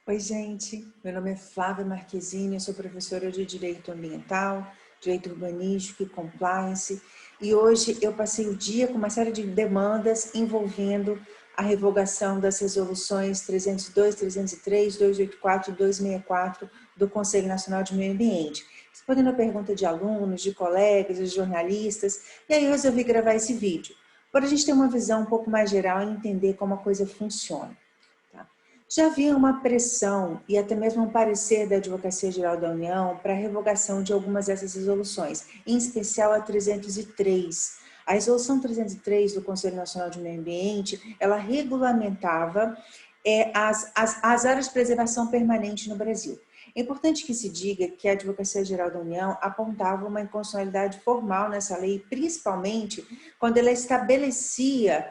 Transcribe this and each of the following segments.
Oi, gente. Meu nome é Flávia Marquezine, eu sou professora de Direito Ambiental, Direito Urbanístico e Compliance, e hoje eu passei o dia com uma série de demandas envolvendo a revogação das resoluções 302, 303, 284 e 264 do Conselho Nacional de Meio Ambiente, respondendo a pergunta de alunos, de colegas, de jornalistas, e aí eu resolvi gravar esse vídeo, para a gente ter uma visão um pouco mais geral e entender como a coisa funciona. Tá? Já havia uma pressão e até mesmo um parecer da Advocacia Geral da União para a revogação de algumas dessas resoluções, em especial a 303. A resolução 303 do Conselho Nacional de Meio Ambiente, ela regulamentava as áreas de preservação permanente no Brasil. É importante que se diga que a Advocacia Geral da União apontava uma inconstitucionalidade formal nessa lei, principalmente quando ela estabelecia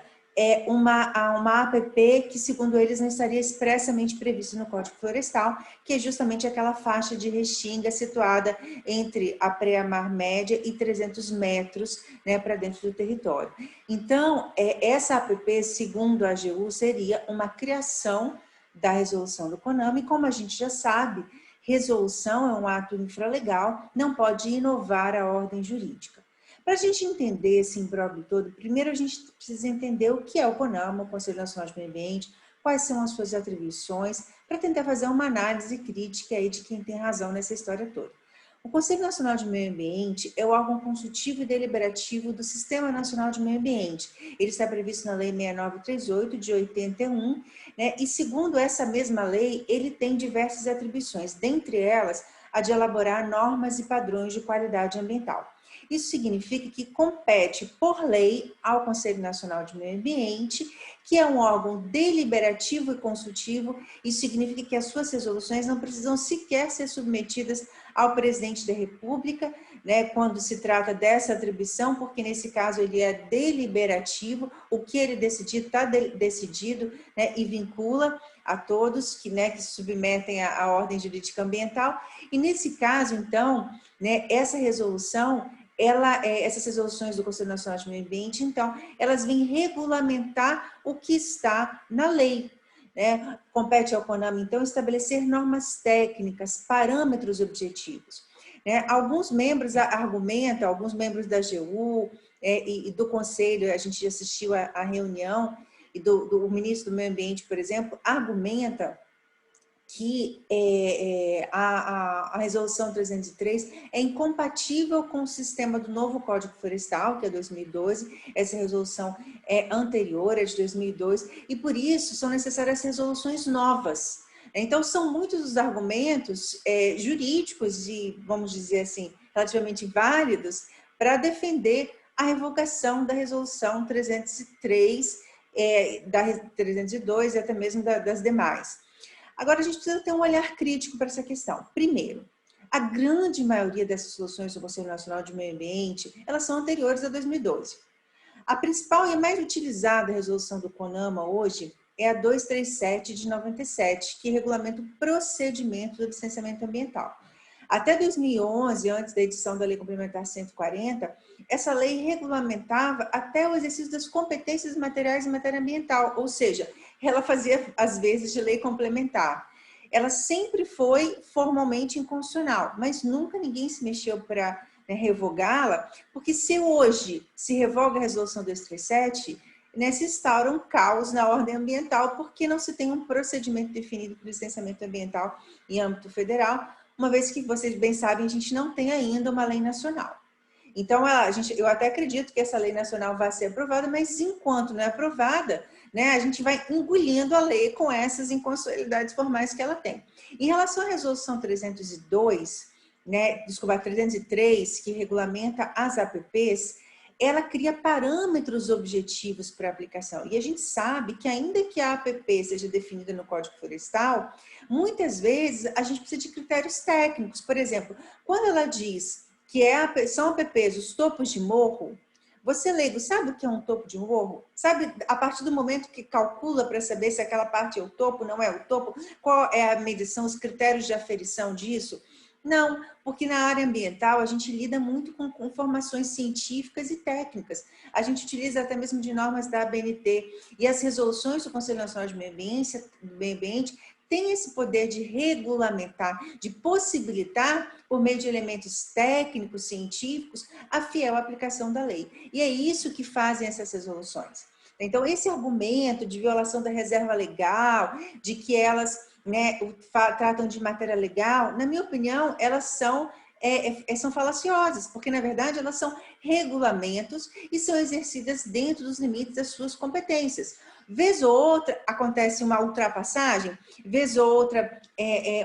uma APP que, segundo eles, não estaria expressamente prevista no Código Florestal, que é justamente aquela faixa de restinga situada entre a pré-mar média e 300 metros, né, para dentro do território. Então, essa APP, segundo a AGU, seria uma criação da resolução do CONAMA, e como a gente já sabe, resolução é um ato infralegal, não pode inovar a ordem jurídica. Para a gente entender esse imbróglio todo, primeiro a gente precisa entender o que é o CONAMA, o Conselho Nacional de Meio Ambiente, quais são as suas atribuições, para tentar fazer uma análise crítica aí de quem tem razão nessa história toda. O Conselho Nacional de Meio Ambiente é o órgão consultivo e deliberativo do Sistema Nacional de Meio Ambiente. Ele está previsto na Lei 6938, de 81, né? E segundo essa mesma lei, ele tem diversas atribuições, dentre elas a de elaborar normas e padrões de qualidade ambiental. Isso significa que compete por lei ao Conselho Nacional de Meio Ambiente, que é um órgão deliberativo e consultivo. Isso significa que as suas resoluções não precisam sequer ser submetidas ao presidente da República, né, quando se trata dessa atribuição, porque nesse caso ele é deliberativo, o que ele decidir está decidido, né, e vincula a todos que, né, que se submetem à ordem jurídica ambiental. E nesse caso, então, né, essa resolução essas resoluções do Conselho Nacional de Meio Ambiente, então, elas vêm regulamentar o que está na lei. Né? Compete ao CONAMA, então, estabelecer normas técnicas, parâmetros objetivos. Né? Alguns membros argumentam, alguns membros da AGU e do Conselho, a gente assistiu à reunião, e do ministro do Meio Ambiente, por exemplo, argumenta que a resolução 303 é incompatível com o sistema do novo Código Florestal, que é 2012, essa resolução é anterior, é de 2002, e por isso são necessárias resoluções novas. Então, são muitos os argumentos jurídicos e, vamos dizer assim, relativamente válidos para defender a revogação da resolução 303, da 302 e até mesmo das demais. Agora, a gente precisa ter um olhar crítico para essa questão. Primeiro, a grande maioria dessas soluções do Conselho Nacional de Meio Ambiente, elas são anteriores a 2012. A principal e a mais utilizada resolução do CONAMA hoje é a 237 de 97, que regulamenta o procedimento do licenciamento ambiental. Até 2011, antes da edição da Lei Complementar 140, essa lei regulamentava até o exercício das competências materiais em matéria ambiental, ou seja, ela fazia, às vezes, de lei complementar. Ela sempre foi formalmente inconstitucional, mas nunca ninguém se mexeu para, né, revogá-la, porque se hoje se revoga a Resolução 237, né, se instaura um caos na ordem ambiental, porque não se tem um procedimento definido para o licenciamento ambiental em âmbito federal, uma vez que vocês bem sabem, a gente não tem ainda uma lei nacional. Então, eu até acredito que essa lei nacional vai ser aprovada, mas enquanto não é aprovada, né, a gente vai engolindo a lei com essas inconstitucionalidades formais que ela tem. Em relação à resolução 302, né, desculpa, 303, que regulamenta as APPs, ela cria parâmetros objetivos para aplicação. E a gente sabe que, ainda que a APP seja definida no Código Florestal, muitas vezes a gente precisa de critérios técnicos. Por exemplo, quando ela diz que são APPs os topos de morro, você, leigo, sabe o que é um topo de morro? Sabe, a partir do momento que calcula para saber se aquela parte é o topo, não é o topo, qual é a medição, os critérios de aferição disso? Não, porque na área ambiental a gente lida muito com informações científicas e técnicas. A gente utiliza até mesmo de normas da ABNT e as resoluções do Conselho Nacional de Meio Ambiente têm esse poder de regulamentar, de possibilitar, por meio de elementos técnicos, científicos, a fiel aplicação da lei. E é isso que fazem essas resoluções. Então, esse argumento de violação da reserva legal, de que elas, né, tratam de matéria legal, na minha opinião, elas são falaciosas, porque, na verdade, elas são regulamentos e são exercidas dentro dos limites das suas competências. Vez ou outra acontece uma ultrapassagem, vez ou outra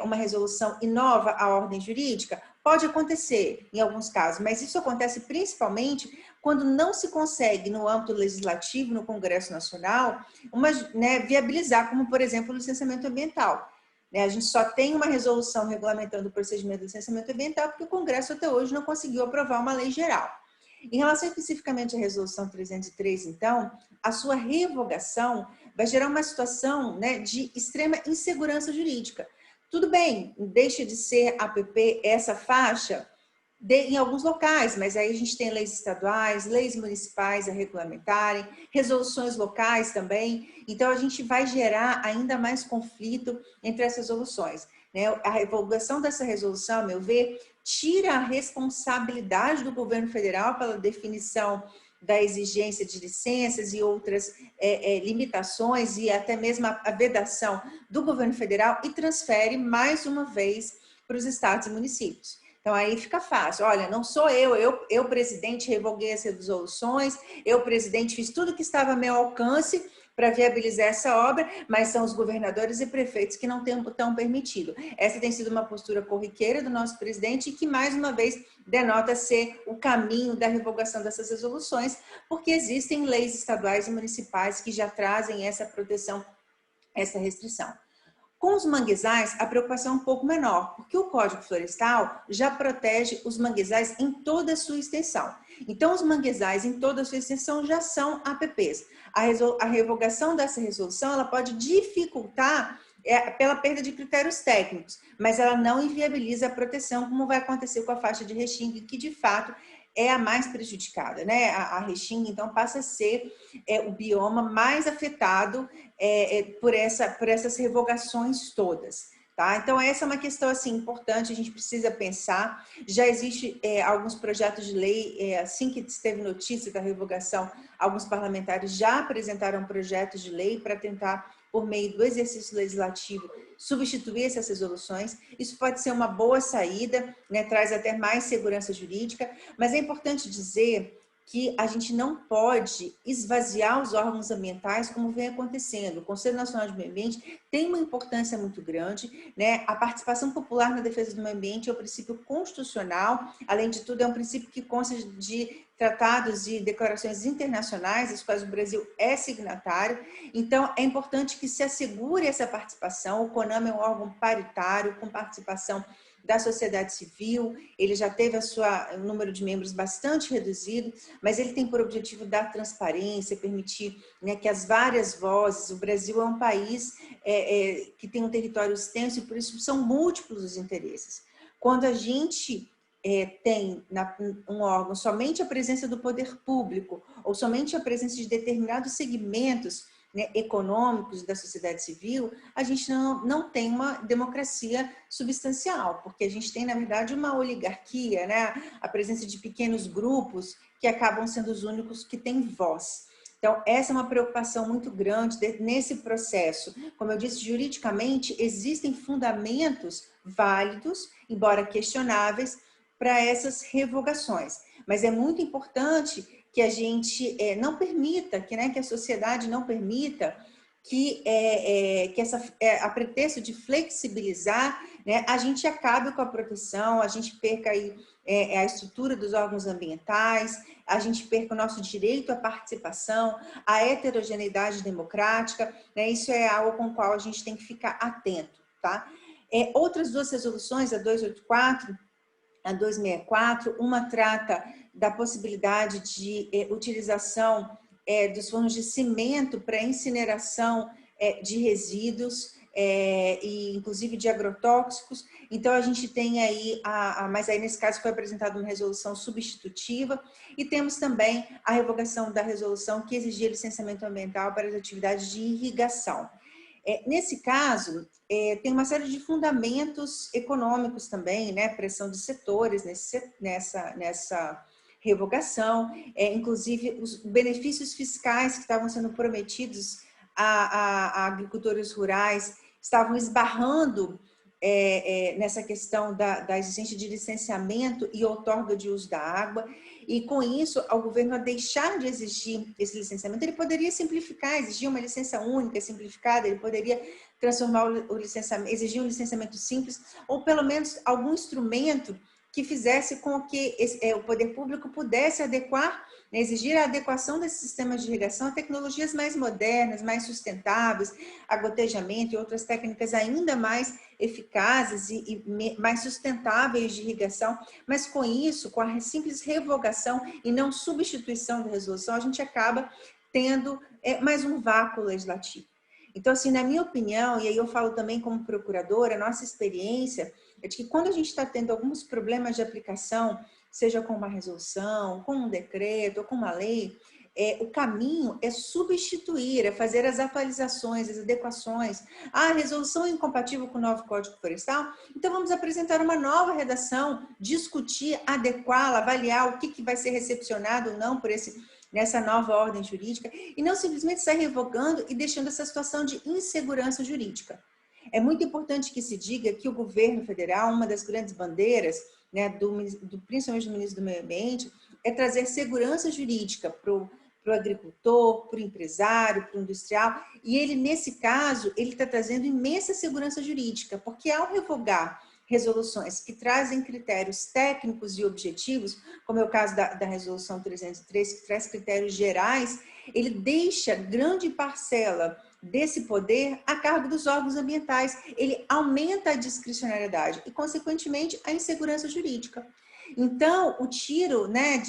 uma resolução inova a ordem jurídica, pode acontecer em alguns casos, mas isso acontece principalmente quando não se consegue, no âmbito legislativo, no Congresso Nacional, viabilizar, como, por exemplo, o licenciamento ambiental. A gente só tem uma resolução regulamentando o procedimento do licenciamento ambiental porque o Congresso até hoje não conseguiu aprovar uma lei geral. Em relação especificamente à resolução 303, então, a sua revogação vai gerar uma situação, né, de extrema insegurança jurídica. Tudo bem, deixa de ser APP essa faixa em alguns locais, mas aí a gente tem leis estaduais, leis municipais a regulamentarem, resoluções locais também, então a gente vai gerar ainda mais conflito entre essas resoluções. Né? A revogação dessa resolução, a meu ver, tira a responsabilidade do governo federal pela definição da exigência de licenças e outras limitações e até mesmo a vedação do governo federal e transfere mais uma vez para os estados e municípios. Então, aí fica fácil. Olha, não sou eu, presidente, revoguei as resoluções, eu, presidente, fiz tudo que estava a meu alcance para viabilizar essa obra, mas são os governadores e prefeitos que não estão permitido. Essa tem sido uma postura corriqueira do nosso presidente e que, mais uma vez, denota ser o caminho da revogação dessas resoluções, porque existem leis estaduais e municipais que já trazem essa proteção, essa restrição. Com os manguezais, a preocupação é um pouco menor, porque o Código Florestal já protege os manguezais em toda a sua extensão. Então, os manguezais em toda a sua extensão já são APPs. A revogação dessa resolução ela pode dificultar pela perda de critérios técnicos, mas ela não inviabiliza a proteção, como vai acontecer com a faixa de Restinga, que de fato é a mais prejudicada, né? A Restinga, então, passa a ser o bioma mais afetado por essas revogações todas. Tá? Então, essa é uma questão assim, importante, a gente precisa pensar. Já existe alguns projetos de lei, assim que esteve notícia da revogação, alguns parlamentares já apresentaram projetos de lei para tentar, por meio do exercício legislativo, substituir essas resoluções. Isso pode ser uma boa saída, né? Traz até mais segurança jurídica, mas é importante dizer que a gente não pode esvaziar os órgãos ambientais como vem acontecendo. O Conselho Nacional de Meio Ambiente tem uma importância muito grande, né? A participação popular na defesa do meio ambiente é um princípio constitucional, além de tudo é um princípio que consta de tratados e declarações internacionais, das quais o Brasil é signatário. Então, é importante que se assegure essa participação. O CONAMA é um órgão paritário, com participação da sociedade civil, ele já teve o número de membros bastante reduzido, mas ele tem por objetivo dar transparência, permitir, né, que as várias vozes, o Brasil é um país que tem um território extenso e por isso são múltiplos os interesses. Quando a gente tem um órgão somente a presença do poder público ou somente a presença de determinados segmentos, né, econômicos da sociedade civil, a gente não tem uma democracia substancial, porque a gente tem, na verdade, uma oligarquia, né, a presença de pequenos grupos que acabam sendo os únicos que têm voz. Então, essa é uma preocupação muito grande nesse processo. Como eu disse, juridicamente, existem fundamentos válidos, embora questionáveis, para essas revogações. Mas é muito importante que a gente não permita, que a sociedade não permita que a pretexto de flexibilizar, né, a gente acabe com a proteção, a gente perca aí, a estrutura dos órgãos ambientais, a gente perca o nosso direito à participação, a heterogeneidade democrática, né, isso é algo com o qual a gente tem que ficar atento, tá? Outras duas resoluções, a 284, a 264, uma trata da possibilidade de utilização dos fornos de cimento para incineração de resíduos. e inclusive de agrotóxicos. Então, a gente tem aí, mas aí nesse caso foi apresentada uma resolução substitutiva, e temos também a revogação da resolução que exigia licenciamento ambiental para as atividades de irrigação. Nesse caso, tem uma série de fundamentos econômicos também, né? Pressão de setores nessa revogação, inclusive os benefícios fiscais que estavam sendo prometidos a agricultores rurais estavam esbarrando nessa questão da existência de licenciamento e outorga de uso da água, e com isso, ao governo a deixar de exigir esse licenciamento, ele poderia simplificar, exigir uma licença única, simplificada, ele poderia transformar o licenciamento, exigir um licenciamento simples, ou pelo menos algum instrumento que fizesse com que o poder público pudesse adequar, né, exigir a adequação desses sistemas de irrigação a tecnologias mais modernas, mais sustentáveis, a gotejamento e outras técnicas ainda mais eficazes e mais sustentáveis de irrigação, mas com isso, com a simples revogação e não substituição da resolução, a gente acaba tendo mais um vácuo legislativo. Então, assim, na minha opinião, e aí eu falo também como procuradora, a nossa experiência é de que quando a gente está tendo alguns problemas de aplicação, seja com uma resolução, com um decreto ou com uma lei, o caminho é substituir, é fazer as atualizações, as adequações. A resolução é incompatível com o novo Código Florestal, então vamos apresentar uma nova redação, discutir, adequá-la, avaliar o que vai ser recepcionado ou não por nessa nova ordem jurídica, e não simplesmente sair revogando e deixando essa situação de insegurança jurídica. É muito importante que se diga que o governo federal, uma das grandes bandeiras, né, principalmente do ministro do Meio Ambiente, é trazer segurança jurídica para o agricultor, para o empresário, para o industrial, e ele, nesse caso, ele está trazendo imensa segurança jurídica, porque ao revogar resoluções que trazem critérios técnicos e objetivos, como é o caso da resolução 303, que traz critérios gerais, ele deixa grande parcela desse poder a cargo dos órgãos ambientais. Ele aumenta a discricionariedade e, consequentemente, a insegurança jurídica. Então, o tiro, né,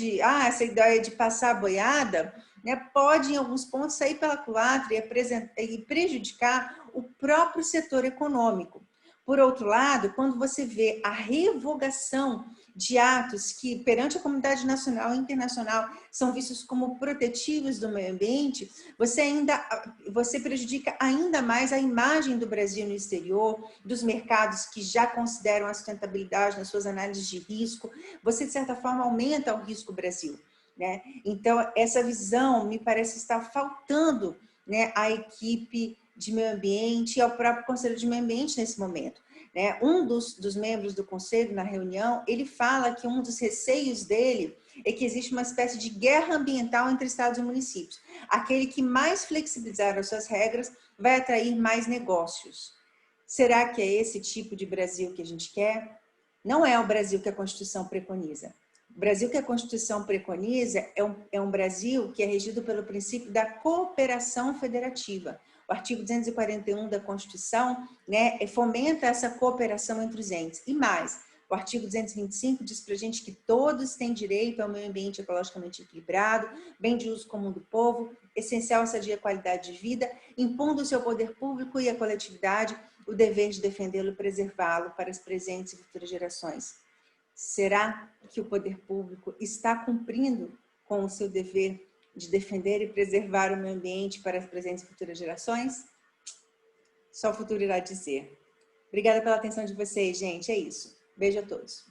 essa ideia de passar a boiada, né, pode, em alguns pontos, sair pela culatra e prejudicar o próprio setor econômico. Por outro lado, quando você vê a revogação de atos que, perante a comunidade nacional e internacional, são vistos como protetivos do meio ambiente, você prejudica ainda mais a imagem do Brasil no exterior, dos mercados que já consideram a sustentabilidade nas suas análises de risco. Você, de certa forma, aumenta o risco Brasil, né? Então, essa visão me parece estar faltando, né, à equipe de meio ambiente e ao próprio Conselho de Meio Ambiente nesse momento. Um dos membros do Conselho, na reunião, ele fala que um dos receios dele é que existe uma espécie de guerra ambiental entre estados e municípios. Aquele que mais flexibilizar as suas regras vai atrair mais negócios. Será que é esse tipo de Brasil que a gente quer? Não é o Brasil que a Constituição preconiza. O Brasil que a Constituição preconiza é um Brasil que é regido pelo princípio da cooperação federativa. O artigo 241 da Constituição, né, fomenta essa cooperação entre os entes. E mais, o artigo 225 diz para a gente que todos têm direito ao meio ambiente ecologicamente equilibrado, bem de uso comum do povo, essencial à sadia qualidade de vida, impondo o seu poder público e a coletividade o dever de defendê-lo e preservá-lo para as presentes e futuras gerações. Será que o poder público está cumprindo com o seu dever de defender e preservar o meio ambiente para as presentes e futuras gerações? Só o futuro irá dizer. Obrigada pela atenção de vocês, gente. É isso. Beijo a todos.